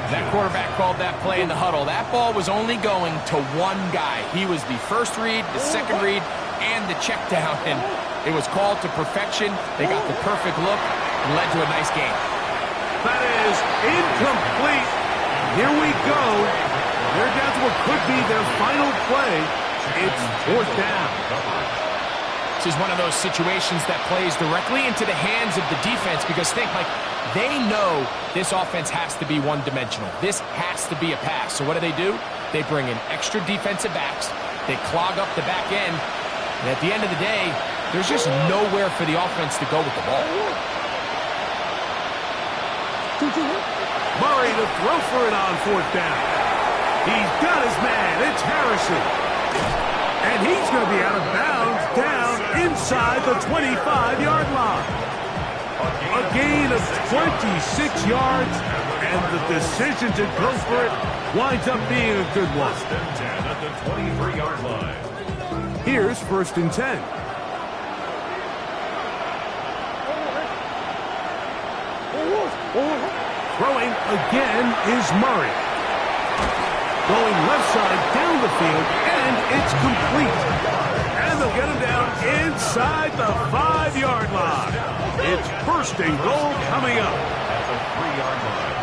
That quarterback called that play in the huddle. That ball was only going to one guy. He was the first read, the second read, and the check down. And it was called to perfection. They got the perfect look and led to a nice game. That is incomplete. Here we go. They're down to what could be their final play. It's 4th down. This is one of those situations that plays directly into the hands of the defense because think, like, they know this offense has to be one-dimensional. This has to be a pass. So what do? They bring in extra defensive backs. They clog up the back end. And at the end of the day, there's just nowhere for the offense to go with the ball. Murray to throw for it on 4th down. He's got his man. It's Harrison. And he's going to be out of bounds down inside the 25-yard line. A gain of 26 yards, and the decision to go for it winds up being a good one. 1st and 10 at the 23-yard line. Here's 1st and 10. Throwing again is Murray. Going left side down the field, and it's complete. And they'll get him down inside the 5-yard line. It's 1st and goal coming up. At the 3-yard line.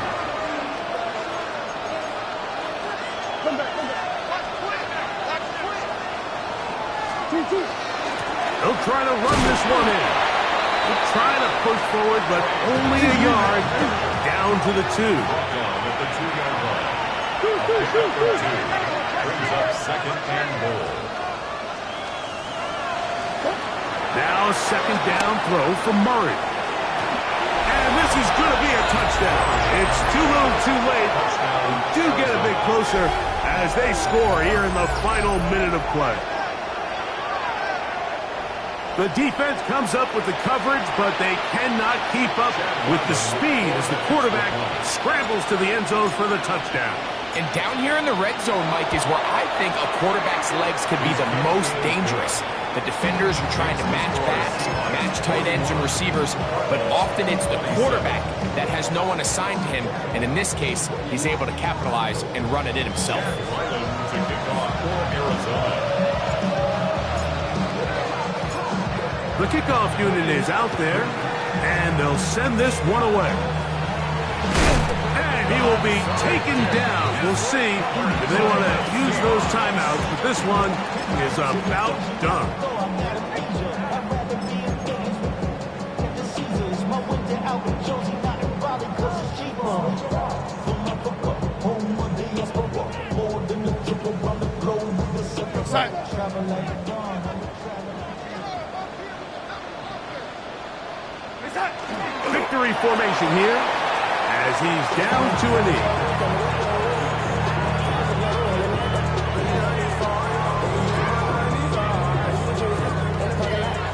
They'll try to run this one in. They'll try to push forward, but only a yard down to the 2. Brought down at the 2-yard line. Pickup for 2. Brings up 2nd and goal. Now 2nd down throw from Murray. And this is going to be a touchdown. It's too little too late. We do get a bit closer as they score here in the final minute of play. The defense comes up with the coverage, but they cannot keep up with the speed as the quarterback scrambles to the end zone for the touchdown. And down here in the red zone, Mike, is where I think a quarterback's legs could be the most dangerous. The defenders are trying to match backs, match tight ends and receivers, but often it's the quarterback that has no one assigned to him, and in this case, he's able to capitalize and run it in himself. To kick off for Arizona. The kickoff unit is out there, and they'll send this one away. And he will be taken down. We'll see if they want to use those timeouts, but this one is about done. Victory formation here as he's down to a knee.